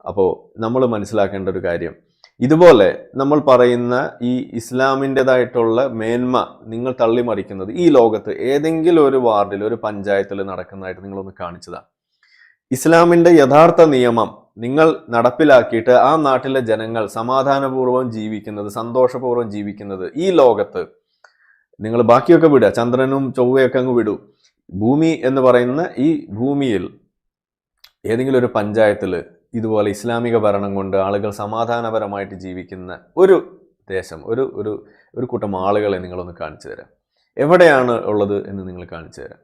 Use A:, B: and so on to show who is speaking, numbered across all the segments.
A: അപ്പോൾ നമ്മൾ മനസ്സിലാക്കേണ്ട ഒരു കാര്യം, ഇതുപോലെ നമ്മൾ പറയുന്ന ഈ ഇസ്ലാമിൻ്റെതായിട്ടുള്ള മേന്മ നിങ്ങൾ തള്ളിമറിക്കുന്നത് ഈ ലോകത്ത് ഏതെങ്കിലും ഒരു വാർഡിൽ, ഒരു പഞ്ചായത്തിൽ നടക്കുന്നതായിട്ട് നിങ്ങളൊന്ന് കാണിച്ചതാണ്. ഇസ്ലാമിൻ്റെ യഥാർത്ഥ നിയമം നിങ്ങൾ നടപ്പിലാക്കിയിട്ട് ആ നാട്ടിലെ ജനങ്ങൾ സമാധാനപൂർവ്വം ജീവിക്കുന്നത്, സന്തോഷപൂർവ്വം ജീവിക്കുന്നത് ഈ ലോകത്ത്, നിങ്ങൾ ബാക്കിയൊക്കെ വിടുക, ചന്ദ്രനും ചൊവ്വയൊക്കെ അങ്ങ് വിടൂ, ഭൂമി എന്ന് പറയുന്ന ഈ ഭൂമിയിൽ ഏതെങ്കിലും ഒരു പഞ്ചായത്തിൽ ഇതുപോലെ ഇസ്ലാമിക ഭരണം കൊണ്ട് ആളുകൾ സമാധാനപരമായിട്ട് ജീവിക്കുന്ന ഒരു ദേശം, ഒരു കൂട്ടം ആളുകളെ നിങ്ങളൊന്ന് കാണിച്ചു തരാം. എവിടെയാണ് ഉള്ളത് എന്ന് നിങ്ങൾ കാണിച്ചു തരാം.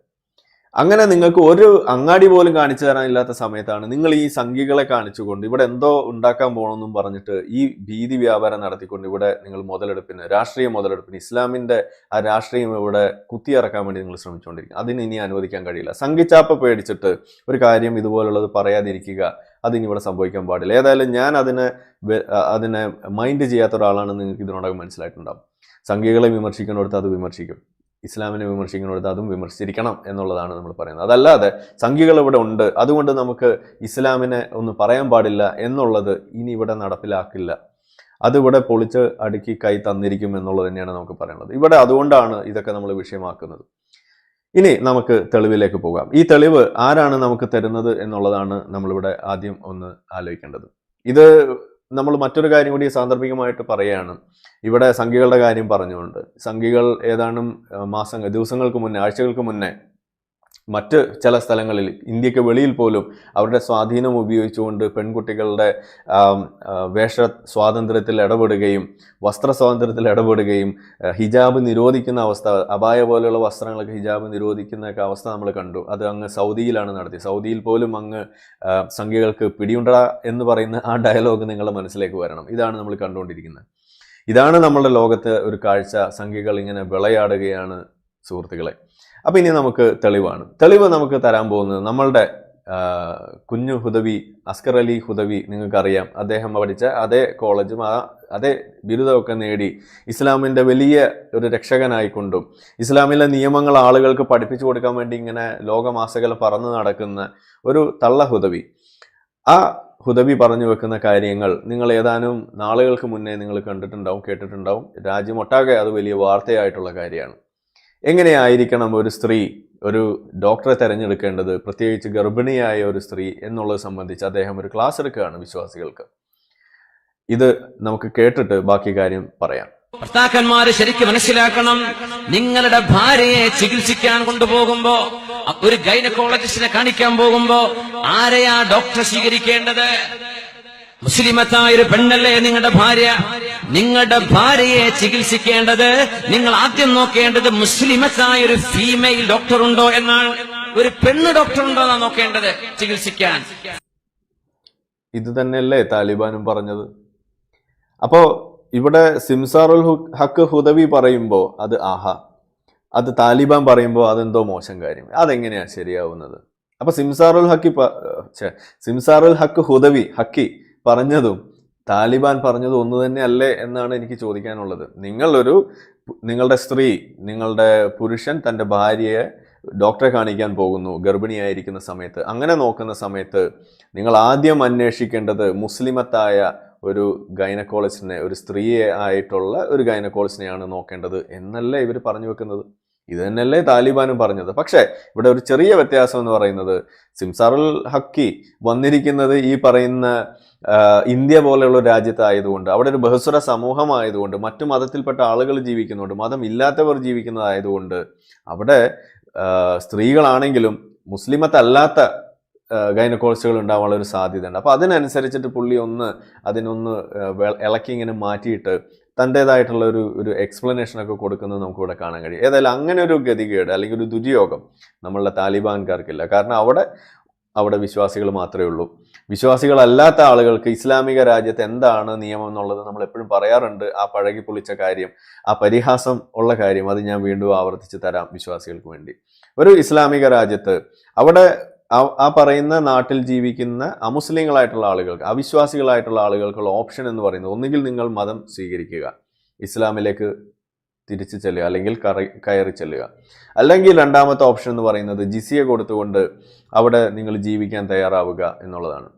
A: അങ്ങനെ നിങ്ങൾക്ക് ഒരു അങ്ങാടി പോലും കാണിച്ചു തരാനില്ലാത്ത സമയത്താണ് നിങ്ങൾ ഈ സംഘികളെ കാണിച്ചുകൊണ്ട് ഇവിടെ എന്തോ ഉണ്ടാക്കാൻ പോകണമെന്നും പറഞ്ഞിട്ട് ഈ ഭീതി വ്യാപാരം നടത്തിക്കൊണ്ട് ഇവിടെ നിങ്ങൾ മുതലെടുപ്പിന്, രാഷ്ട്രീയ മുതലെടുപ്പിന്, ഇസ്ലാമിൻ്റെ ആ രാഷ്ട്രീയം ഇവിടെ കുത്തിയിറക്കാൻ വേണ്ടി നിങ്ങൾ ശ്രമിച്ചുകൊണ്ടിരിക്കും. അതിന് ഇനി അനുവദിക്കാൻ കഴിയില്ല. സംഘിച്ചാപ്പ പേടിച്ചിട്ട് ഒരു കാര്യം ഇതുപോലുള്ളത് പറയാതിരിക്കുക, അതിനി ഇവിടെ സംഭവിക്കാൻ പാടില്ല. ഏതായാലും ഞാൻ അതിനെ മൈൻഡ് ചെയ്യാത്ത ഒരാളാണെന്ന് നിങ്ങൾക്ക് ഇതിനോടകം മനസ്സിലായിട്ടുണ്ടാവും. സംഘികളെ വിമർശിക്കുന്നിടത്ത് അത് വിമർശിക്കും, ഇസ്ലാമിനെ വിമർശിക്കുന്നിടത്ത് അതും വിമർശിച്ചിരിക്കണം എന്നുള്ളതാണ് നമ്മൾ പറയുന്നത്. അതല്ലാതെ സംഘികൾ ഇവിടെ ഉണ്ട്, അതുകൊണ്ട് നമുക്ക് ഇസ്ലാമിനെ ഒന്നും പറയാൻ പാടില്ല എന്നുള്ളത് ഇനി ഇവിടെ നടപ്പിലാക്കില്ല, അതിവിടെ പൊളിച്ച് അടുക്കി കൈ തന്നിരിക്കും എന്നുള്ളത് തന്നെയാണ് നമുക്ക് പറയുന്നത്. ഇവിടെ അതുകൊണ്ടാണ് ഇതൊക്കെ നമ്മൾ വിഷയമാക്കുന്നത്. ഇനി നമുക്ക് തെളിവിലേക്ക് പോകാം. ഈ തെളിവ് ആരാണ് നമുക്ക് തരുന്നത് എന്നുള്ളതാണ് നമ്മളിവിടെ ആദ്യം ഒന്ന് ആലോചിക്കേണ്ടത്. ഇത് നമ്മൾ മറ്റൊരു കാര്യം കൂടി സാന്ദർഭികമായിട്ട് പറയുകയാണ്. ഇവിടെ സംഘികളുടെ കാര്യം പറഞ്ഞുകൊണ്ട്, സംഘികൾ ഏതാനും ദിവസങ്ങൾക്ക് മുന്നേ, ആഴ്ചകൾക്ക് മുന്നേ മറ്റ് ചില സ്ഥലങ്ങളിൽ, ഇന്ത്യക്ക് വെളിയിൽ പോലും അവരുടെ സ്വാധീനം ഉപയോഗിച്ചുകൊണ്ട് പെൺകുട്ടികളുടെ വേഷ സ്വാതന്ത്ര്യത്തിൽ ഇടപെടുകയും വസ്ത്ര സ്വാതന്ത്ര്യത്തിൽ ഇടപെടുകയും ഹിജാബ് നിരോധിക്കുന്ന അവസ്ഥ, അബായ പോലെയുള്ള വസ്ത്രങ്ങളൊക്കെ ഹിജാബ് നിരോധിക്കുന്നൊക്കെ അവസ്ഥ നമ്മൾ കണ്ടു. അത് അങ്ങ് സൗദിയിലാണ് നടത്തിയത്. സൗദിയിൽ പോലും അങ്ങ് സംഘികൾക്ക് പിടിയുണ്ട എന്ന് പറയുന്ന ആ ഡയലോഗ് നിങ്ങളുടെ മനസ്സിലേക്ക് വരണം. ഇതാണ് നമ്മൾ കണ്ടുകൊണ്ടിരിക്കുന്നത്. ഇതാണ് നമ്മളുടെ ലോകത്ത് ഒരു കാഴ്ച. സംഘികൾ ഇങ്ങനെ വിളയാടുകയാണ് സുഹൃത്തുക്കളെ. അപ്പം ഇനി നമുക്ക് തെളിവ് നമുക്ക് തരാൻ പോകുന്നത് നമ്മളുടെ കുഞ്ഞു ഹുദവി, അസ്കർ അലി ഹുദവി, നിങ്ങൾക്കറിയാം. അദ്ദേഹം പഠിച്ച അതേ കോളേജും അതേ ബിരുദമൊക്കെ നേടി ഇസ്ലാമിൻ്റെ വലിയ ഒരു രക്ഷകനായിക്കൊണ്ടും ഇസ്ലാമിലെ നിയമങ്ങൾ ആളുകൾക്ക് പഠിപ്പിച്ചു കൊടുക്കാൻ വേണ്ടി ഇങ്ങനെ ലോകമാസകലം പറന്നു നടക്കുന്ന ഒരു തള്ള ഹുദവി. ആ ഹുദവി പറഞ്ഞു വെക്കുന്ന കാര്യങ്ങൾ നിങ്ങൾ ഏതാനും നാളുകൾക്ക് മുന്നേ നിങ്ങൾ കണ്ടിട്ടുണ്ടാവും, കേട്ടിട്ടുണ്ടാവും. രാജ്യമൊട്ടാകെ അത് വലിയ വാർത്തയായിട്ടുള്ള കാര്യമാണ്. എങ്ങനെയായിരിക്കണം ഒരു സ്ത്രീ ഒരു ഡോക്ടറെ തിരഞ്ഞെടുക്കേണ്ടത്, പ്രത്യേകിച്ച് ഗർഭിണിയായ ഒരു സ്ത്രീ എന്നുള്ളത് സംബന്ധിച്ച് അദ്ദേഹം ഒരു ക്ലാസ് എടുക്കുകയാണ് വിശ്വാസികൾക്ക്. ഇത് നമുക്ക് കേട്ടിട്ട് ബാക്കി കാര്യം പറയാം.
B: ഭർത്താക്കന്മാര് ശരിക്കും മനസ്സിലാക്കണം, നിങ്ങളുടെ ഭാര്യയെ ചികിത്സിക്കാൻ കൊണ്ടുപോകുമ്പോ, ഒരു ഗൈനക്കോളജിസ്റ്റിനെ കാണിക്കാൻ പോകുമ്പോ ആരെയാ ഡോക്ടർ സ്വീകരിക്കേണ്ടത്? മുസ്ലിമത്തായ ഒരു പെണ്ണല്ലേ നിങ്ങളുടെ ഭാര്യ. നിങ്ങളുടെ ഭാര്യയെ ചികിത്സിക്കേണ്ടത് നിങ്ങൾ ആദ്യം നോക്കേണ്ടത് മുസ്ലിമത്തായ ഒരു ഫീമെയിൽ ഡോക്ടർ ഉണ്ടോ എന്നാണ്. ഒരു പെണ്ണ് ഡോക്ടർ ഉണ്ടോ എന്നാണ് നോക്കേണ്ടത് ചികിത്സിക്കാൻ.
A: ഇത് തന്നെയല്ലേ താലിബാനും പറഞ്ഞത്? അപ്പോ ഇവിടെ സിംസാറുൽ ഹക്ക് ഹുദവി പറയുമ്പോൾ അത് ആഹാ, അത് താലിബാൻ പറയുമ്പോൾ അതെന്തോ മോശം കാര്യം. അതെങ്ങനെയാ ശരിയാവുന്നത്? അപ്പൊ സിംസാറുൽ ഹക്ക് ഹുദവി പറഞ്ഞതും താലിബാൻ പറഞ്ഞതും ഒന്ന് തന്നെ അല്ലേ എന്നാണ് എനിക്ക് ചോദിക്കാനുള്ളത്. നിങ്ങളുടെ സ്ത്രീ, നിങ്ങളുടെ പുരുഷൻ തൻ്റെ ഭാര്യയെ ഡോക്ടറെ കാണിക്കാൻ പോകുന്നു ഗർഭിണിയായിരിക്കുന്ന സമയത്ത്. അങ്ങനെ നോക്കുന്ന സമയത്ത് നിങ്ങൾ ആദ്യം അന്വേഷിക്കേണ്ടത് മുസ്ലിമത്തായ ഒരു ഗൈനക്കോളജിസ്റ്റിനെ, ഒരു സ്ത്രീയെ ആയിട്ടുള്ള ഒരു ഗൈനക്കോളജിസ്റ്റിനെയാണ് നോക്കേണ്ടത് എന്നല്ലേ ഇവർ പറഞ്ഞു വെക്കുന്നത്. ഇത് തന്നെയല്ലേ താലിബാനും പറഞ്ഞത്. പക്ഷേ ഇവിടെ ഒരു ചെറിയ വ്യത്യാസം എന്ന് പറയുന്നത്, സിംസാറുൽ ഹക്കി വന്നിരിക്കുന്നത് ഈ പറയുന്ന ഇന്ത്യ പോലെയുള്ള രാജ്യത്തായതുകൊണ്ട്, അവിടെ ഒരു ബഹുസ്വര സമൂഹമായതുകൊണ്ട്, മറ്റു മതത്തിൽപ്പെട്ട ആളുകൾ ജീവിക്കുന്നുണ്ട്, മതം ഇല്ലാത്തവർ ജീവിക്കുന്നതായതുകൊണ്ട് അവിടെ സ്ത്രീകളാണെങ്കിലും മുസ്ലിമത്തല്ലാത്ത ഗൈനക്കോളജിസ്റ്റുകൾ ഉണ്ടാവാനുള്ള ഒരു സാധ്യതയുണ്ട്. അപ്പോൾ അതിനനുസരിച്ചിട്ട് പുള്ളി അതിനൊന്ന് ഇളക്കി ഇങ്ങനെ മാറ്റിയിട്ട് തൻ്റേതായിട്ടുള്ള ഒരു എക്സ്പ്ലനേഷനൊക്കെ കൊടുക്കുന്നത് നമുക്കിവിടെ കാണാൻ കഴിയും. ഏതായാലും അങ്ങനെ ഒരു ഗതികേട് അല്ലെങ്കിൽ ഒരു ദുര്യോഗം നമ്മളുടെ താലിബാൻകാർക്കില്ല. കാരണം അവിടെ വിശ്വാസികൾ മാത്രമേ ഉള്ളൂ. വിശ്വാസികളല്ലാത്ത ആളുകൾക്ക് ഇസ്ലാമിക രാജ്യത്ത് എന്താണ് നിയമം എന്നുള്ളത് നമ്മൾ എപ്പോഴും പറയാറുണ്ട്. ആ പഴകി പൊളിച്ച കാര്യം, ആ പരിഹാസം ഉള്ള കാര്യം, അത് ഞാൻ വീണ്ടും ആവർത്തിച്ച് തരാം വിശ്വാസികൾക്ക് വേണ്ടി. ഒരു ഇസ്ലാമിക രാജ്യത്ത് അവിടെ ആ പറയുന്ന നാട്ടിൽ ജീവിക്കുന്ന അമുസ്ലിങ്ങളായിട്ടുള്ള ആളുകൾക്ക്, അവിശ്വാസികളായിട്ടുള്ള ആളുകൾക്കുള്ള ഓപ്ഷൻ എന്ന് പറയുന്നത് ഒന്നുകിൽ നിങ്ങൾ മതം സ്വീകരിക്കുക, ഇസ്ലാമിലേക്ക് തിരിച്ചു ചെല്ലുക, അല്ലെങ്കിൽ കയറി ചെല്ലുക. അല്ലെങ്കിൽ രണ്ടാമത്തെ ഓപ്ഷൻ എന്ന് പറയുന്നത് ജിസിയ കൊടുത്തുകൊണ്ട് അവിടെ നിങ്ങൾ ജീവിക്കാൻ തയ്യാറാവുക എന്നുള്ളതാണ്.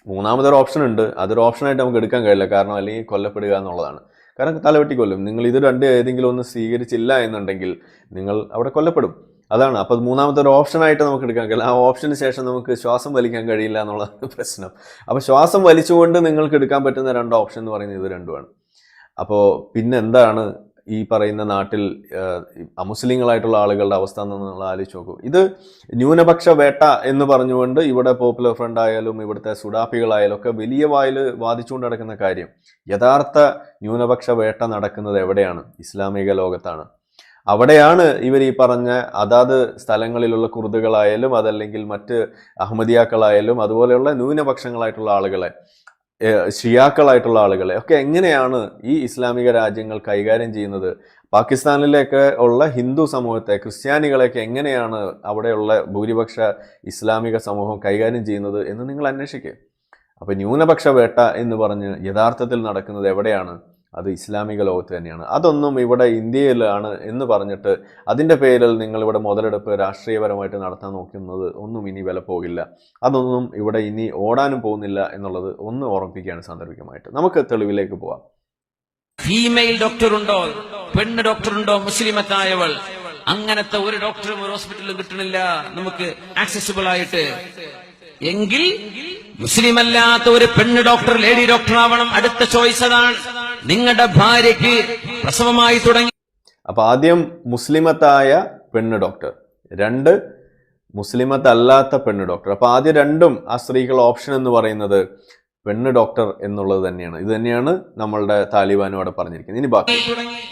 A: മൂന്നാമതൊരു ഓപ്ഷൻ ഉണ്ട്. അതൊരു ഓപ്ഷനായിട്ട് നമുക്ക് എടുക്കാൻ കഴിയില്ല. കാരണം അല്ലെങ്കിൽ കൊല്ലപ്പെടുക എന്നുള്ളതാണ്. കാരണം തലവെട്ടി കൊല്ലും. നിങ്ങൾ ഇത് ഏതെങ്കിലും ഒന്ന് സ്വീകരിച്ചില്ല എന്നുണ്ടെങ്കിൽ നിങ്ങൾ അവിടെ കൊല്ലപ്പെടും. അതാണ്. അപ്പോൾ മൂന്നാമത്തെ ഒരു ഓപ്ഷനായിട്ട് നമുക്ക് എടുക്കാൻ കഴിയില്ല. ആ ഓപ്ഷന് ശേഷം നമുക്ക് ശ്വാസം വലിക്കാൻ കഴിയില്ല എന്നുള്ളതാണ് പ്രശ്നം. അപ്പോൾ ശ്വാസം വലിച്ചുകൊണ്ട് നിങ്ങൾക്ക് എടുക്കാൻ പറ്റുന്ന 2 ഓപ്ഷൻ എന്ന് പറയുന്നത് ഇത് രണ്ടുമാണ്. അപ്പോൾ പിന്നെ എന്താണ് ഈ പറയുന്ന നാട്ടിൽ അമുസ്ലിങ്ങളായിട്ടുള്ള ആളുകളുടെ അവസ്ഥ എന്ന് നിങ്ങൾ ആലോചിച്ച് നോക്കൂ. ഇത് ന്യൂനപക്ഷ വേട്ട എന്ന് പറഞ്ഞുകൊണ്ട് ഇവിടെ പോപ്പുലർ ഫ്രണ്ട് ആയാലും ഇവിടുത്തെ സുഡാപ്പികളായാലും ഒക്കെ വലിയ വായിൽ വാദിച്ചുകൊണ്ട് നടക്കുന്ന കാര്യം, യഥാർത്ഥ ന്യൂനപക്ഷ വേട്ട നടക്കുന്നത് എവിടെയാണ്? ഇസ്ലാമിക ലോകത്താണ്. അവിടെയാണ് ഇവർ ഈ പറഞ്ഞ അതാത് സ്ഥലങ്ങളിലുള്ള കുർദുകളായാലും അതല്ലെങ്കിൽ മറ്റ് അഹമ്മദിയാക്കളായാലും അതുപോലെയുള്ള ന്യൂനപക്ഷങ്ങളായിട്ടുള്ള ആളുകളെ, ഷിയാക്കളായിട്ടുള്ള ആളുകളെ ഒക്കെ എങ്ങനെയാണ് ഈ ഇസ്ലാമിക രാജ്യങ്ങൾ കൈകാര്യം ചെയ്യുന്നത്? പാകിസ്ഥാനിലേക്ക് ഉള്ള ഹിന്ദു സമൂഹത്തെ, ക്രിസ്ത്യാനികളെയൊക്കെ എങ്ങനെയാണ് അവിടെയുള്ള ഭൂരിപക്ഷ ഇസ്ലാമിക സമൂഹം കൈകാര്യം ചെയ്യുന്നത് എന്ന് നിങ്ങൾ അന്വേഷിക്കുക. അപ്പോൾ ന്യൂനപക്ഷ വേട്ട എന്ന് പറഞ്ഞ് യഥാർത്ഥത്തിൽ നടക്കുന്നത് എവിടെയാണ്? അത് ഇസ്ലാമിക ലോകത്ത് തന്നെയാണ്. അതൊന്നും ഇവിടെ ഇന്ത്യയിലാണ് എന്ന് പറഞ്ഞിട്ട് അതിൻ്റെ പേരിൽ നിങ്ങളിവിടെ മുതലെടുപ്പ് രാഷ്ട്രീയപരമായിട്ട് നടത്താൻ നോക്കുന്നത് ഒന്നും ഇനി വില പോകില്ല. അതൊന്നും ഇവിടെ ഇനി ഓടാനും പോകുന്നില്ല എന്നുള്ളത് ഒന്ന് ഓർമ്മിപ്പിക്കുകയാണ് സാന്ദർഭികമായിട്ട്. നമുക്ക് തെളിവിലേക്ക് പോവാം.
B: ഫീമെയിൽ ഡോക്ടർ ഉണ്ടോ, പെണ്ണ് ഡോക്ടർ ഉണ്ടോ, മുസ്ലിമത്തായവൾ? അങ്ങനത്തെ ഒരു ഡോക്ടറും ഒരു ഹോസ്പിറ്റലിലും കിട്ടണില്ല നമുക്ക് ആക്സസിബിൾ ആയിട്ട്. എങ്കിൽ മുസ്ലിം അല്ലാത്ത ഒരു പെണ്ണ് ഡോക്ടർ, ലേഡി ഡോക്ടർ ആവണം. അടുത്ത ചോയ്സ് അതാണ്. നിങ്ങളുടെ ഭാര്യയ്ക്ക് പ്രസവമായി തുടങ്ങി.
A: അപ്പൊ ആദ്യം മുസ്ലിമത്തായ പെണ്ണ് ഡോക്ടർ, 2 മുസ്ലിമത്തല്ലാത്ത പെണ്ണ് ഡോക്ടർ. അപ്പൊ ആദ്യം 2ഉം ആ സ്ത്രീകളുടെ ഓപ്ഷൻ എന്ന് പറയുന്നത് പെണ്ണ് ഡോക്ടർ എന്നുള്ളത് തന്നെയാണ്. ഇത് തന്നെയാണ് നമ്മളുടെ താലിബാനും അവിടെ പറഞ്ഞിരിക്കുന്നത്. ഇനി ബാക്കി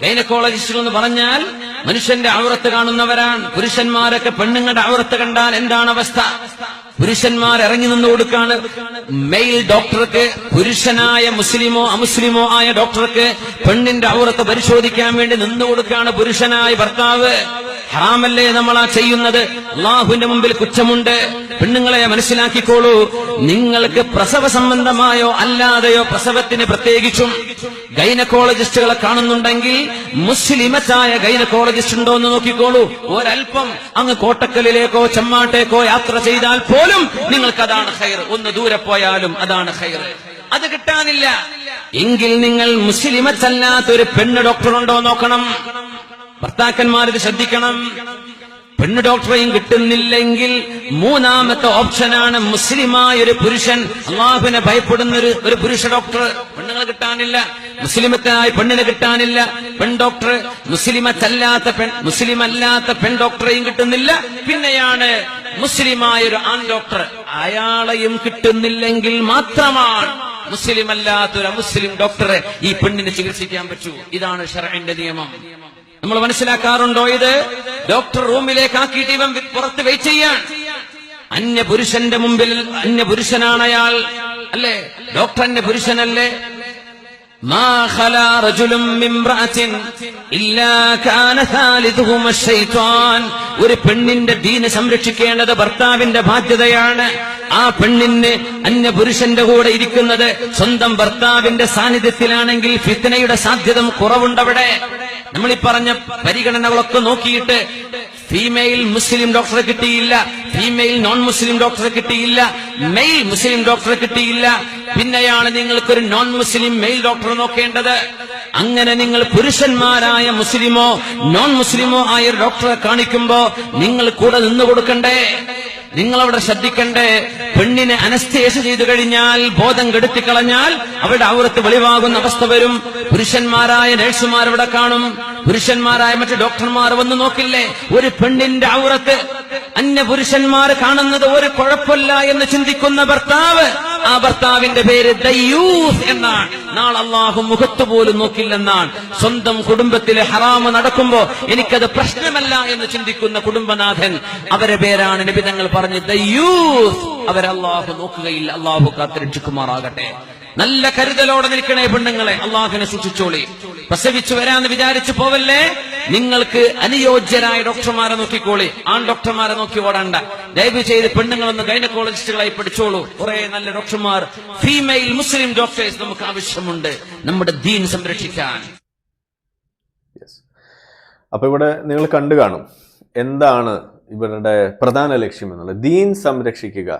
B: ഗൈനക്കോളജിസ്റ്റുകൾ എന്ന് പറഞ്ഞാൽ മനുഷ്യന്റെ ഔറത്ത് കാണുന്നവരാണ്. പുരുഷന്മാരൊക്കെ പെണ്ണുങ്ങളുടെ ഔറത്ത് കണ്ടാൽ എന്താണ് അവസ്ഥ? പുരുഷന്മാർ ഇറങ്ങി നിന്ന് കൊടുക്കാണ്. മെയിൽ ഡോക്ടർക്ക്, പുരുഷനായ മുസ്ലിമോ അമുസ്ലിമോ ആയ ഡോക്ടർക്ക് പെണ്ണിന്റെ ഔറത്ത് പരിശോധിക്കാൻ വേണ്ടി നിന്നു കൊടുക്കാണ് പുരുഷനായ ഭർത്താവ്. ഹറാമല്ലേ നമ്മളാ ചെയ്യുന്നത്? അള്ളാഹുവിന്റെ മുമ്പിൽ കുറ്റമുണ്ട്. പെണ്ണുങ്ങളെ മനസ്സിലാക്കിക്കോളൂ. നിങ്ങൾക്ക് പ്രസവ സംബന്ധമായോ അല്ലാതെയോ പ്രസവത്തിന് പ്രത്യേകിച്ചും ഗൈനക്കോളജിസ്റ്റുകളെ കാണുന്നുണ്ടെങ്കിൽ മുസ്ലിമത്തായ ഗൈനക്കോളജിസ്റ്റ് ഉണ്ടോ എന്ന് നോക്കിക്കോളൂ. ഒരൽപ്പം അങ്ങ് കോട്ടക്കലിലേക്കോ ചെമ്മാട്ടേക്കോ യാത്ര ചെയ്താൽ പോലും നിങ്ങൾക്കതാണ് ഖൈർ. ഒന്ന് ദൂരെ പോയാലും അതാണ് ഖൈർ. അത് കിട്ടാനില്ല എങ്കിൽ നിങ്ങൾ മുസ്ലിമത്തല്ലാത്ത ഒരു പെണ്ണ് ഡോക്ടറുണ്ടോ നോക്കണം. ഭർത്താക്കന്മാരിത് ശ്രദ്ധിക്കണം. പെണ്ണ് ഡോക്ടറെയും കിട്ടുന്നില്ലെങ്കിൽ മൂന്നാമത്തെ ഓപ്ഷനാണ് മുസ്ലിമായ ഒരു പുരുഷൻ, അള്ളാഹുവിനെ ഭയപ്പെടുന്ന ഒരു പുരുഷ ഡോക്ടർ. പെണ്ണുങ്ങളെ കിട്ടാനില്ല, മുസ്ലിമത്തായ പെണ്ണിനെ കിട്ടാനില്ല. പെൺ ഡോക്ടർ, മുസ്ലിമല്ലാത്ത പെൺ ഡോക്ടറെയും കിട്ടുന്നില്ല. പിന്നെയാണ് മുസ്ലിമായ ഒരു ആൺ ഡോക്ടർ. അയാളെയും കിട്ടുന്നില്ലെങ്കിൽ മാത്രമാണ് മുസ്ലിമല്ലാത്തൊരു അമുസ്ലിം ഡോക്ടറെ ഈ പെണ്ണിനെ ചികിത്സിക്കാൻ പറ്റൂ. ഇതാണ് ശർഇന്റെ നിയമം. നമ്മൾ മനസ്സിലാക്കാറുണ്ടോ ഇത്? ഡോക്ടർ റൂമിലേക്ക് ആക്കിയിട്ട് ഇവൻ പുറത്ത് വെയിറ്റ് ചെയ്യാൻ. അന്യപുരുഷന്റെ മുമ്പിൽ അന്യപുരുഷനാണ് അയാൾ, അല്ലേ? ഡോക്ടർ അന്യപുരുഷനല്ലേ? മാ ഖലാ റജുലും മിംറഅത്തിൻ ഇല്ലാ കാന സാലിസുഹുമ ശൈത്വാൻ. ഒരു പെണ്ണിന്റെ ദീന് സംരക്ഷിക്കേണ്ടത് ഭർത്താവിന്റെ ബാധ്യതയാണ്. ആ പെണ്ണിന് അന്യപുരുഷന്റെ കൂടെ ഇരിക്കുന്നത് സ്വന്തം ഭർത്താവിന്റെ സാന്നിധ്യത്തിലാണെങ്കിൽ ഫിത്നയുടെ സാധ്യത കുറവുണ്ടവിടെ. നമ്മളീ പറഞ്ഞ പരിഗണനകളൊക്കെ നോക്കിയിട്ട് ഫീമെയിൽ മുസ്ലിം ഡോക്ടറെ കിട്ടിയില്ല, ഫീമെയിൽ നോൺ മുസ്ലിം ഡോക്ടറെ കിട്ടിയില്ല, മെയിൽ മുസ്ലിം ഡോക്ടറെ കിട്ടിയില്ല. പിന്നെയാണ് നിങ്ങൾക്കൊരു നോൺ മുസ്ലിം മെയിൽ ഡോക്ടറെ നോക്കേണ്ടത്. അങ്ങനെ നിങ്ങൾ പുരുഷന്മാരായ മുസ്ലിമോ നോൺ മുസ്ലിമോ ആയ ഒരു ഡോക്ടറെ കാണിക്കുമ്പോ നിങ്ങൾ കൂടെ നിന്നു കൊടുക്കണ്ടേ? നിങ്ങളവിടെ ശ്രദ്ധിക്കണ്ടേ? പെണ്ണിനെ അനസ്തേഷ്യ ചെയ്തു കഴിഞ്ഞാൽ, ബോധം കെടുത്തിക്കളഞ്ഞാൽ അവരുടെ ഔറത്ത് വെളിവാകുന്ന അവസ്ഥ വരും. പുരുഷന്മാരായ നഴ്സുമാർ ഇവിടെ കാണും, പുരുഷന്മാരായ മറ്റു ഡോക്ടർമാർ വന്ന് നോക്കില്ലേ? ഒരു പെണ്ണിന്റെ ഔറത്ത് അന്യപുരുഷന്മാർ കാണുന്നത് ഒരു കുഴപ്പമില്ല എന്ന് ചിന്തിക്കുന്ന ഭർത്താവ്, ആ ഭർത്താവിന്റെ പേര് ദയ്യൂസ് എന്നാണ്. നാളെ അല്ലാഹു മുഖത്ത് പോലും നോക്കില്ലെന്നാണ്. സ്വന്തം കുടുംബത്തിലെ ഹറാമ് നടക്കുമ്പോ എനിക്കത് പ്രശ്നമല്ല എന്ന് ചിന്തിക്കുന്ന കുടുംബനാഥൻ, അവരെ പേരാണ് നബി തങ്ങൾ പറഞ്ഞ് ദയ്യൂസ്. അവരെ അല്ലാഹു നോക്കുകയില്ല. അല്ലാഹു കാത്തുരക്ഷിക്കുമാറാകട്ടെ. നല്ല കരുതലോടെ നിൽക്കണേ പെണ്ണുങ്ങളെ, അള്ളാഹുവിനെ സൂക്ഷിച്ചോളി. പ്രസവിച്ചു വരാന്ന് വിചാരിച്ചു പോവല്ലേ. നിങ്ങൾക്ക് അനുയോജ്യരായ ഡോക്ടർമാരെ നോക്കിക്കോളി, ആൺ ഡോക്ടർമാരെ നോക്കി ഓടണ്ട. ദയവ് ചെയ്ത് പെണ്ണുങ്ങളൊന്ന് ഗൈനക്കോളജിസ്റ്റുകളായി പഠിച്ചോളൂ. കുറെ നല്ല ഡോക്ടർമാർ, ഫീമെയിൽ മുസ്ലിം ഡോക്ടേഴ്സ് നമുക്ക് ആവശ്യമുണ്ട് നമ്മുടെ ദീൻ സംരക്ഷിക്കാൻ.
A: അപ്പൊ ഇവിടെ നിങ്ങൾ കണ്ടു കാണും എന്താണ് ഇവരുടെ പ്രധാന ലക്ഷ്യം എന്നുള്ളത്. ദീൻ സംരക്ഷിക്കുക